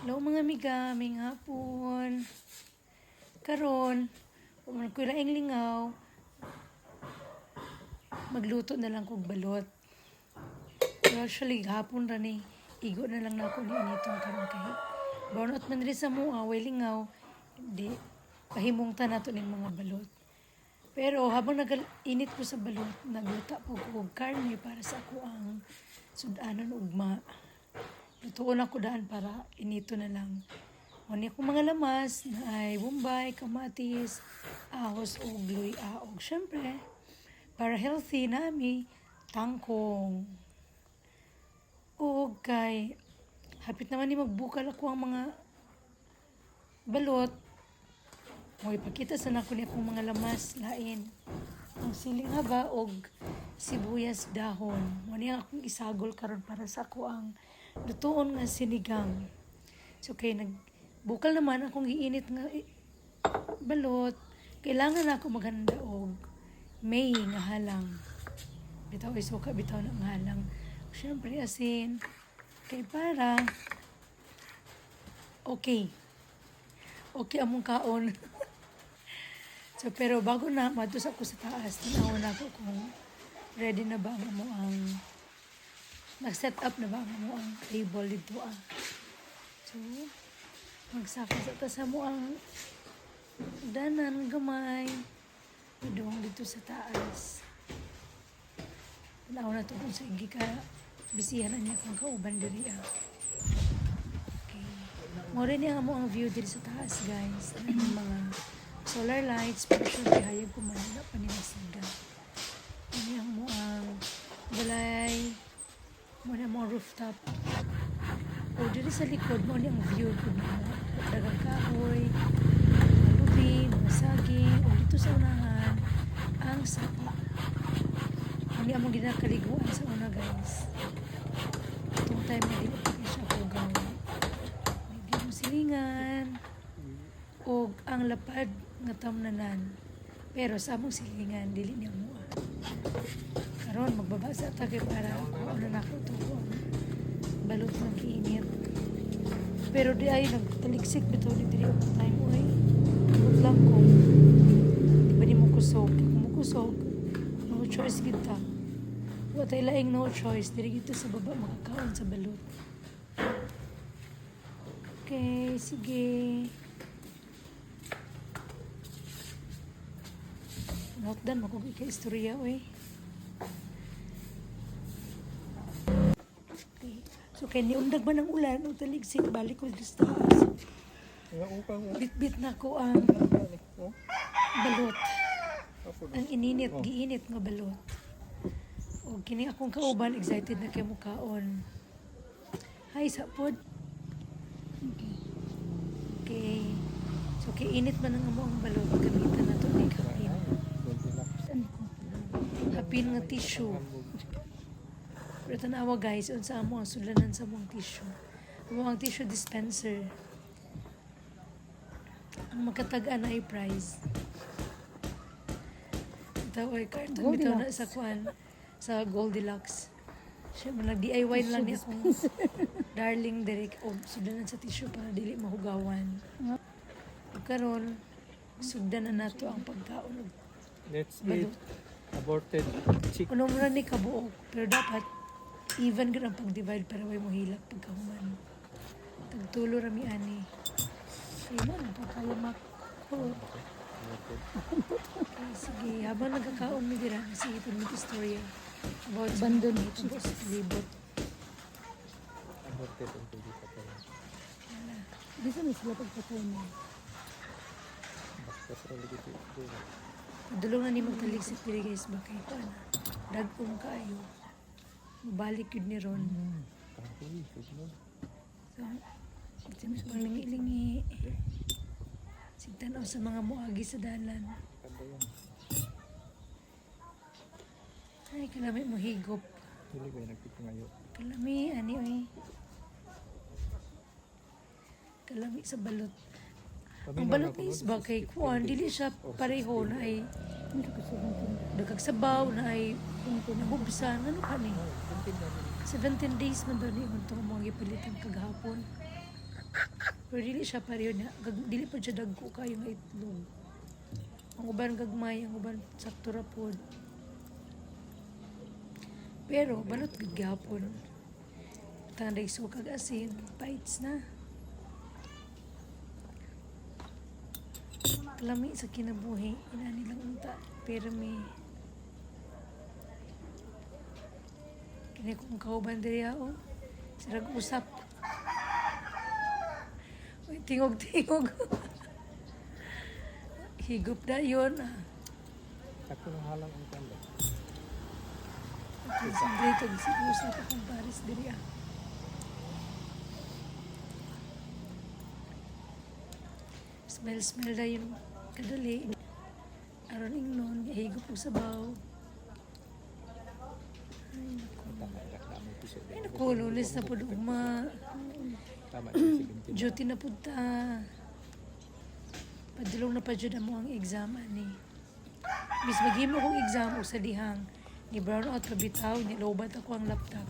Hello mga amiga, may hapon. Karon, kung ko laing lingaw, magluto na lang kog balot. Pero actually, hapon ra ni, igo na lang na ako ni initong karon kay. Baunot man rin sa mua, way lingaw, di, pahimungtan nato ning mga balot. Pero habang nag-init ko sa balot, nagluta po ko karne para sa ako ang sudanon ugma. Lutuon ako daan para inito na lang. Muna akong mga lamas na ay bombay, kamatis, ahos o gluy aog. Siyempre, para healthy nami, tangkong. O kay, hapit naman ni magbukal ako ang mga balot. O ipakita sa nako ni akong mga lamas, lain. Ang siling haba og sibuyas dahon. Muna akong isagol karon para sa ako ang lutuon nga sinigang. So kay nagbukal naman akong giinit nga balot. Kailangan ako maghanda og may nga halang. Bitaw isuka bitaw na nga halang. Syempre asin kay para okay among kaon. So pero bago na madus ako sa taas, tinaw na ako kung ready na ba ang nag-set up na ba ang table dito ah. So, magsaka sa mo ang danan gamay. Idong dito sa taas. Tanaw na to kung sa igi ka bisihan na niya kung kauban diri ah. Okay. Mora niya mo ang view dito sa taas guys. Ang mga solar lights. Pero syempre hayag kumanila pa nila sila. Niya mo ang balay. Muna mga rooftop. O dito sa likod mo ang view ko na dagang kahoy, mga lubi, mga saging, o dito sa unahan, ang sapa. Hindi among ginakaliguan sa una guys. Itong time na dito pa siya po gawin. May mo silingan, o ang lapad nga tamnanan. Pero sa among silingan, dili niya mo karon magbabasa tagay para kung ano na ako ito balot ng kiinit. Pero di ay nagtaliksik bito di diri ang time mo ay abot lang ko di ba di mo kusog kung mo kusog no choice kita watay laing no choice diri gito sa baba makakaon sa balot. Okay, sige. Not done mo kung ika-istorya oy. So kaya niundag ba ng ulan o taligsik balik ko sa taas. Bit-bit na ko ang balot. Ang ininit, giinit nga balot. O kini akong kauban, excited na kayo mukaon. Hi, sapod. Okay. So kaya init man ang ang balot. Gamitan na ito ni hapin. Hapin nga tissue. Pero tanawa guys, unsa amo ang sulanan sa mong tissue. Ang tissue dispenser. Ang makatagaan na ay price. Ito ay karton bitaw na sa kuan sa Goldilocks. Siya nag-DIY lang niya akong darling direct o sulanan sa tissue para dili mahugawan. Karon sugdan na nato ang pagkaon. Let's eat aborted chicken. Ano mo na ni kabuok, pero dapat even gud ang pag-divide para way mo hilak pagkahuman. Tagtulo rami ani. Kaya mo napakalamak ko. Okay, sige, habang nagkakaon mi dira sige ito mi istorya about abandon ito sa libot. Aborted ang hindi pa tayo. Bisa mi sila pagpatay mo. Basta sa ligit ito. Dulong na ni magtaligsik diri guys bakay ko na. Dagkong kaayo. Balik yun ni Ron. So, ito mas malingi-lingi. Sigtanaw sa mga muagi sa dalan. Ay, kalami mo higop. Hindi ba yung nagpipangayo? Kalami, ani oy. Kalami sa balot. Ang balot is ba kay kuan, dili siya pareho na ay nagkagsabaw na ay nahubsan. Ano ka ni? 17 days man doon yung mga gipalitan kagahapon. Pero dili siya pareho na. Dili pa siya dagko kayo nga itlog. Ang uban gagmay, ang uban sakto ra pod. Pero balot gid gyapon. Tanday so kag asin, bites na. Lami sa kinabuhi, ina nilang unta. Pero may kini kong kauban diri ako. Sirag usap. Uy, tingog-tingog. Higop na yun. Ako nang halang ang kanda. Concentrated si usap akong pares diri ah. Smell na yung kadali. Aron ingnon, higop og sabaw. Ay, naku. Tama, reklamo episode. Ay, naku, lunes na po ugma. Tama, 17. Duty na po ta. Padulong na pa dyan mo ang exam, ani. Bis maghimo kong exam o sa dihang. Ni brown out pabitaw, nilobat ako ang laptop.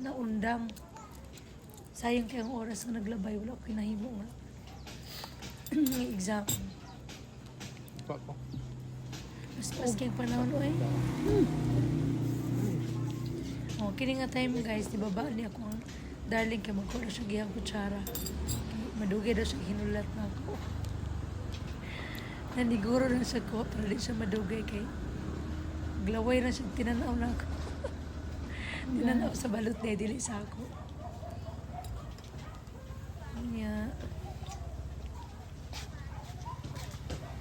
Naundang. Sayang kayang oras nga naglabay, wala ko kinahimo nga. Ang exam. Pa ko. Mas kayang panahon, oy. Oh, kini nga time guys, di baba ni ako ang darling kay magkuha siya gihang kutsara. Madugay daw siya hinulat na ako. Naniguro na siya ko, pero di siya madugay kay glaway na siya, tinanaw na ako. Tinanaw sa balot na dili sa ako. Kanya.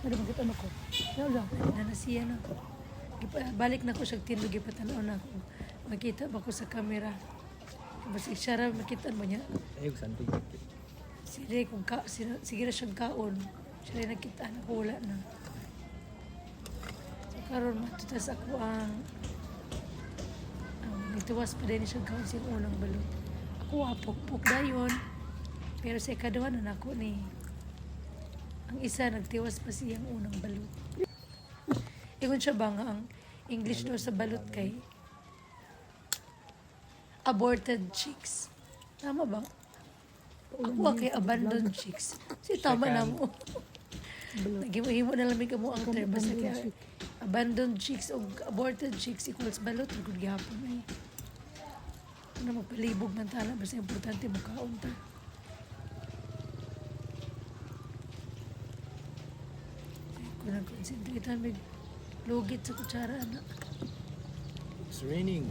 Ano bakit ano ko? Wala, nanasiya na ako. Balik na ko siya, tindog, ipatanaw na ako. Makita ba ko sa camera? Basta siya ra, makita mo niya. Ayun, santig. Sige, sige na siyang kaon. Siya rin nakita na ko, wala na. So, karon matutas ako ang nagtuwas pa din siyang kaon siyang unang balot. Ako apok-pok dayon. Pero sa ikaduha na ako ni. Ang isa, nagtiwas pa siyang unang balot. Ikon siya ba nga ang English daw sa balot kay aborted chicks. Tama ba? Ako kay abandoned chicks. Si tama na mo. Nagimo-himo na lamig mo ang term. Basta kaya abandoned chicks o aborted chicks equals balot. Nagod gihapon ay. Ano magpalibog man tala. Basta importante mo kaon ta. Kung nag-concentrate may lugit sa kutsara anak. It's raining.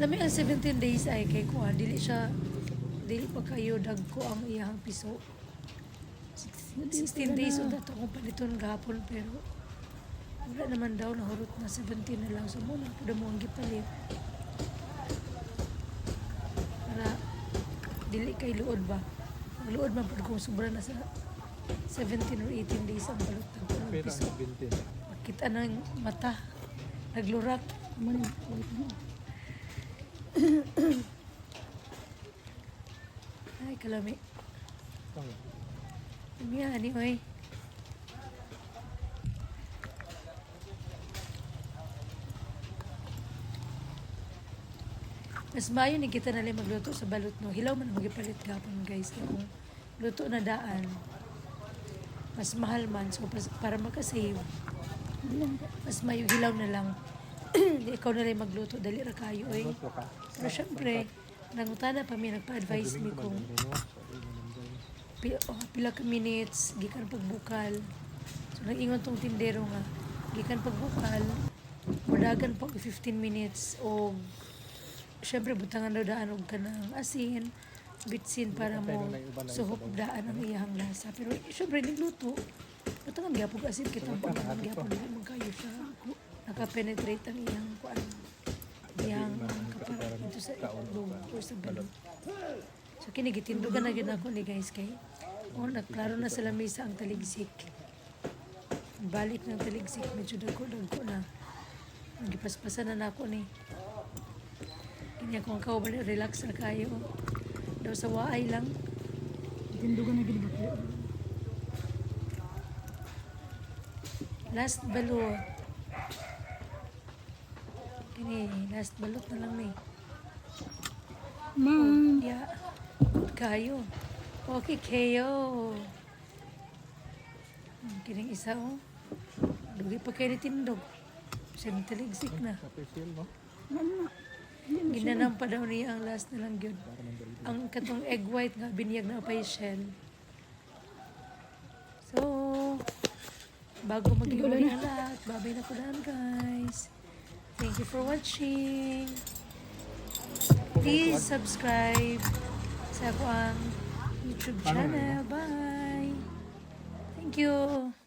Lami ang 17 days ay kay kuha. Dili pa kayo dagko ang iyang piso. 16 days o dato kung paliton gapon pero wala naman daw nahurot na 17 na lang. So muna po mo ang gipalit. Para dili kay luod ba. Ang luod man po kung sobra na sa 17 or 18 days ang balot ng Pero piso. ang 20 na. Makita ng mata. Naglurak. Ay, kalami. Tama. Miya, ani, oy. Mas mayo ni kita nalang magluto sa balot, no? Hilaw man ang magipalit gapon, guys. Kaya kung luto na daan, mas mahal man. So, para makasave, mas mayo hilaw na lang. Ikaw na lang magluto, dali ra kayo, oy. Luto ka. Pero syempre, nangutana pa mi, nagpa-advise mi kung pila ka minutes, gikan pagbukal. So, nag-ingon tong tindero nga, gikan pagbukal, madagan pa 15 minutes, o syempre, butangan daw daan og kanang asin, bitsin para mo suhop daan ang iyang lasa. Pero syempre, nagluto, butangan gyapon asin, kita butangan gyapon, hindi man kayo siya, nakapenetrate ang iyang kuan. Iyang kaparang ito sa itlog o sa balot. So, kinigitindugan na yun ako ni guys kay nagklaro na sa lamisa ang taligsik. Balik ng taligsik, medyo dagko na. Nagipaspasan na ako ni. Kanya kung kao balik, relax na kayo. Daw sa waay lang. Tindugan na ginagawa. Last balot. Kini, last balot na lang ni. Ma'am. Yeah. Good kayo. O, Okay, Keo. Kining isa, oh. Dugi pa kayo ni Tindog. Siya taligsik na. Kapit seal, no? Ano na? Hindi na siya. Ginanam pa daw niya ang last na lang yun. Para man dali. Ang katong egg white nga biniyag na pa yung shell. So, bago mag-iwalay na lahat, babay na ko lang guys. Thank you for watching. Please subscribe sa ako ang YouTube channel. Bye! Thank you!